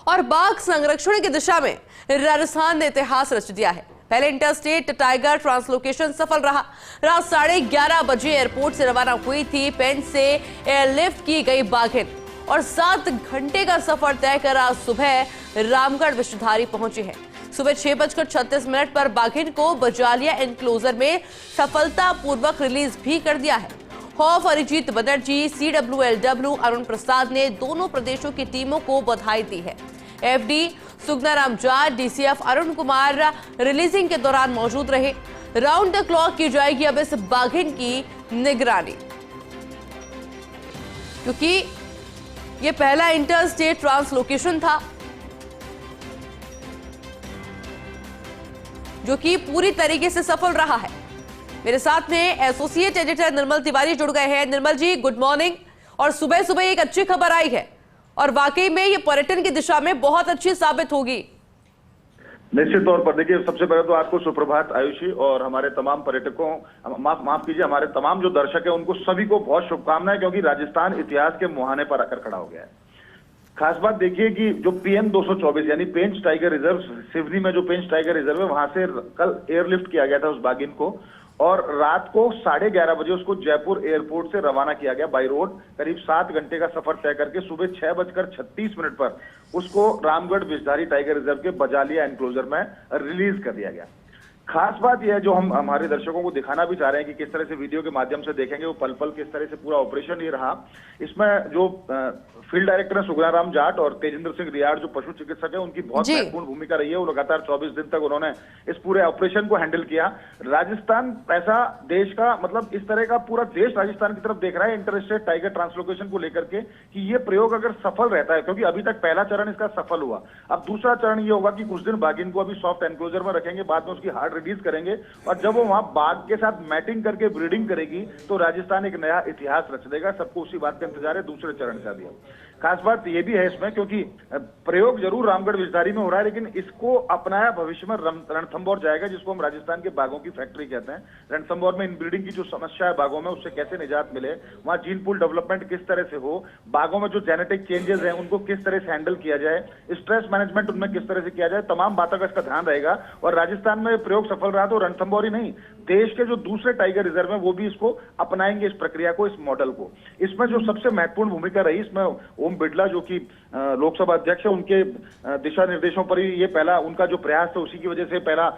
और बाघ संरक्षण की दिशा में राजस्थान ने इतिहास रच दिया है। पहले इंटरस्टेट टाइगर ट्रांसलोकेशन सफल रहा। रात 11:30 बजे एयरपोर्ट से रवाना हुई थी पेंच से एयरलिफ्ट की गई बाघिन और 7 घंटे का सफर तय कर आज सुबह रामगढ़ विषधारी पहुंची है। सुबह 6:36 पर बाघिन को बजालिया एनक्लोजर में सफलतापूर्वक रिलीज भी कर दिया है। खौफ अरिजीत बनर्जी, CWLW अरुण प्रसाद ने दोनों प्रदेशों की टीमों को बधाई दी है। FD Sugnaram Jat, DCF Arun Kumar releasing के दौरान मौजूद रहे। राउंड द क्लॉक की जाएगी अब इस बाघिन की निगरानी, क्योंकि ये पहला इंटर स्टेट ट्रांसलोकेशन था जो कि पूरी तरीके से सफल रहा है। मेरे साथ में एसोसिएट एडिटर निर्मल तिवारी जुड़ गए हैं। निर्मल जी, गुड मॉर्निंग। और सुबह सुबह एक अच्छी खबर आई है और वाकई में ये पर्यटन की दिशा में बहुत अच्छी साबित होगी। निश्चित तौर पर देखिए, सबसे पहले तो आपको सुप्रभात आयुषी, और हमारे तमाम पर्यटकों, माफ कीजिए, हमारे तमाम जो दर्शक हैं उनको सभी को बहुत शुभकामनाएं, क्योंकि राजस्थान इतिहास के मुहाने पर आकर खड़ा हो गया है। खास बात देखिए कि जो PM 224 यानी पेंच टाइगर रिजर्व, सिवनी में जो पेंच टाइगर रिजर्व है, वहां से कल एयरलिफ्ट किया गया था उस बाघिन को, और रात को 11:30 बजे उसको जयपुर एयरपोर्ट से रवाना किया गया बाई रोड। करीब 7 घंटे का सफर तय करके सुबह 6:36 पर उसको रामगढ़ विषधारी टाइगर रिजर्व के बजालिया एनक्लोजर में रिलीज कर दिया गया। खास बात यह है, जो हम हमारे दर्शकों को दिखाना भी चाह रहे हैं कि किस तरह से वीडियो के माध्यम से देखेंगे वो पल पल किस तरह से पूरा ऑपरेशन ये रहा। इसमें जो फील्ड डायरेक्टर है सुगनाराम जाट और तेजिंदर सिंह रियाड़ जो पशु चिकित्सक है, उनकी बहुत महत्वपूर्ण भूमिका रही है। वो लगातार 24 दिन तक उन्होंने इस पूरे ऑपरेशन को हैंडल किया। राजस्थान ऐसा देश का, मतलब इस तरह का पूरा देश राजस्थान की तरफ देख रहा है इंटरस्टेट टाइगर ट्रांसलोकेशन को लेकर के, कि ये प्रयोग अगर सफल रहता है, क्योंकि अभी तक पहला चरण इसका सफल हुआ, अब दूसरा चरण ये होगा कि कुछ दिन बाघिन को अभी सॉफ्ट एनक्लोजर में रखेंगे, बाद में उसकी हार्ड रिलीज करेंगे, और जब वो वहां बाघ के साथ मैटिंग करके ब्रीडिंग करेगी तो राजस्थान एक नया इतिहास रच देगा। सबको उसी बात का इंतजार है दूसरे चरण का भी। खास बात ये भी है इसमें, क्योंकि प्रयोग जरूर रामगढ़ विषधारी में हो रहा है, लेकिन इसको अपनाया भविष्य में रणथंभौर जाएगा, जिसको हम राजस्थान के बाघों की फैक्ट्री कहते हैं। रणथंभौर में इनब्रीडिंग की जो समस्या है बाघों में, उससे कैसे निजात मिले, वहां जीन पूल डेवलपमेंट किस तरह से हो, बाघों में जो जेनेटिक चेंजेस हैं उनको किस तरह से हैंडल किया जाए, स्ट्रेस मैनेजमेंट उनमें किस तरह से किया जाए, तमाम बातों का इसका ध्यान रहेगा। और राजस्थान में प्रयोग सफल रहा तो रणथंभौर ही नहीं, देश के जो दूसरे टाइगर रिजर्व है वो भी इसको अपनाएंगे, इस प्रक्रिया को, इस मॉडल को। इसमें जो सबसे महत्वपूर्ण भूमिका रही, इसमें ओम बिड़ला जो कि लोकसभा अध्यक्ष है, उनके दिशा निर्देशों पर ही ये पहला उनका जो प्रयास था, उसी की वजह से पहला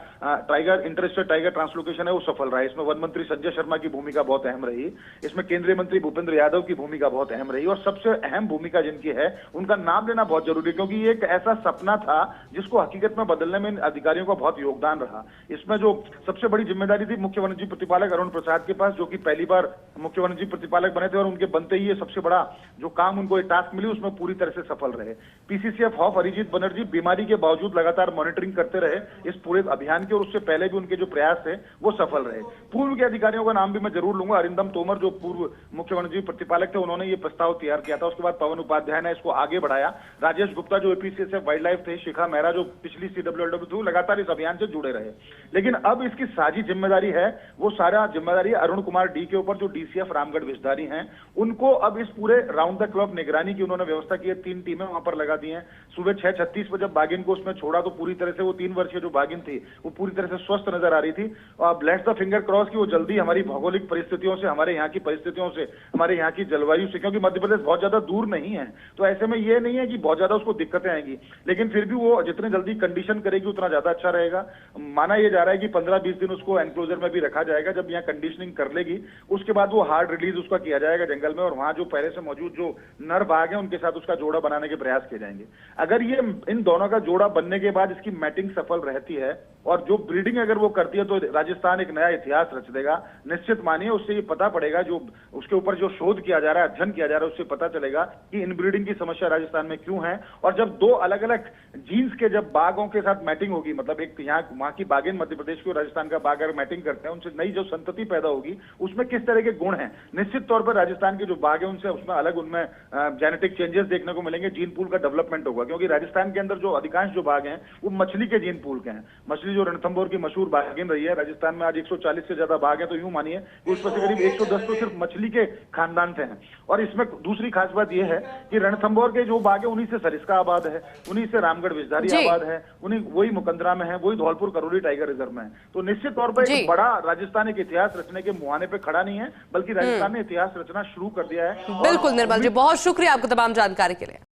टाइगर इंटरस्टेट टाइगर ट्रांसलोकेशन है वो सफल रहा है। इसमें वन मंत्री संजय शर्मा की भूमिका बहुत अहम रही, इसमें केंद्रीय मंत्री भूपेंद्र यादव की भूमिका बहुत अहम रही, और सबसे अहम भूमिका जिनकी है उनका नाम लेना बहुत जरूरी है, क्योंकि ये एक ऐसा सपना था जिसको हकीकत में बदलने में इन अधिकारियों का बहुत योगदान रहा। इसमें जो सबसे बड़ी जिम्मेदारी थी मुख्य वन्यजीव प्रतिपालक अरुण प्रसाद के पास, जो कि पहली बार मुख्य वन्यजीव प्रतिपालक बने थे, और उनके बनते ही ये सबसे बड़ा जो काम उनको टास्क मिली उसमें पूरी तरह से सफल रहे। PCCF खौफ अरिजीत बनर्जी बीमारी के बावजूद लगातार मॉनिटरिंग करते रहे इस पूरे अभियान के, और उससे पहले भी उनके जो प्रयास थे वो सफल रहे। पूर्व के अधिकारियों का नाम भी मैं जरूर लूंगा। अरिंदम तोमर जो पूर्व मुख्य वन्यजीव प्रतिपालक थे, उन्होंने ये प्रस्ताव तैयार किया था। उसके बाद पवन उपाध्याय ने इसको आगे बढ़ाया। राजेश गुप्ता जो APCSF वाइल्ड लाइफ थे, शिखा मेहरा जो पिछली CWLW थी, लगातार इस अभियान से जुड़े रहे। लेकिन अब इसकी साझी जिम्मेदारी है, वो सारा जिम्मेदारी अरुण कुमार D के ऊपर, जो DCF रामगढ़ विषधारी हैं। उनको अब इस पूरे राउंड द क्लॉक निगरानी की उन्होंने व्यवस्था की है। 3 टीमें वहां पर लगा दी हैं। सुबह 6:36 पर जब बाघिन को उसमें छोड़ा तो पूरी तरह से वो 3 वर्षीय जो बाघिन थी वो पूरी तरह से स्वस्थ नजर आ रही थी। और अब लेट्स द फिंगर क्रॉस की वो जल्दी हमारी भौगोलिक परिस्थितियों से, हमारे यहाँ की परिस्थितियों से, हमारे यहाँ की जलवायु से, क्योंकि मध्य प्रदेश बहुत ज्यादा दूर नहीं है, तो ऐसे में ये नहीं है कि बहुत ज्यादा उसको दिक्कतें आएंगी, लेकिन फिर भी वो जितने जल्दी कंडीशन करेगी उतना ज्यादा अच्छा रहेगा। माना यह जा रहा है कि 15-20 दिन उसको एनक्लोजर में भी रखा जाएगा। जब यहाँ कंडीशनिंग कर लेगी उसके बाद वो हार्ड रिलीज उसका किया जाएगा जंगल में, और वहां जो पहले से मौजूद जो नर बाघ है उनके साथ उसका जोड़ा बनाने के प्रयास किए जाएंगे। अगर ये इन दोनों का जोड़ा बनने के बाद इसकी मैटिंग सफल रहती है और जो ब्रीडिंग अगर वो करती है तो राजस्थान एक नया इतिहास रच देगा। निश्चित मानिए, उससे ये पता पड़ेगा, जो उसके ऊपर जो शोध किया जा रहा है, अध्ययन किया जा रहा है, उससे पता चलेगा कि इनब्रीडिंग की समस्या राजस्थान में क्यों है। और जब 2 अलग अलग जीन्स के जब बाघों के साथ मैटिंग होगी, मतलब एक यहाँ वहां की बाघिन मध्य प्रदेश की और राजस्थान का बाघ अगर मैटिंग करते हैं, उनसे नई जो संतति पैदा होगी उसमें किस तरह के गुण हैं, निश्चित तौर पर राजस्थान के जो बाघ है उनसे उसमें अलग उनमें जेनेटिक चेंजेस देखने को मिलेंगे। जीन पूल का डेवलपमेंट होगा, क्योंकि राजस्थान के अंदर जो अधिकांश जो बाघ हैं वो मछली के जीन पूल के हैं। मछली जो रणथंभौर की मशहूर बाघिन रही है, राजस्थान में आज 140 से ज्यादा बाघ है, तो यूं मानिए कि उसमें से करीब 110 तो सिर्फ मछली के खानदान से हैं। और इसमें दूसरी खास बात यह है कि रणथंभौर के जो बाघ है उन्हीं से सरिस्का आबाद है, उन्हीं से रामगढ़ विषधारी आबाद है, उन्हीं वही मुकंदरा में है, वही धौलपुर करौली टाइगर रिजर्व में है। तो निश्चित तौर पर एक बड़ा राजस्थान एक इतिहास रचने के मुहाने पे खड़ा नहीं है, बल्कि राजस्थान ने इतिहास रचना शुरू कर दिया है। बिल्कुल निर्मल जी, बहुत शुक्रिया आपको तमाम जानकारी के लिए।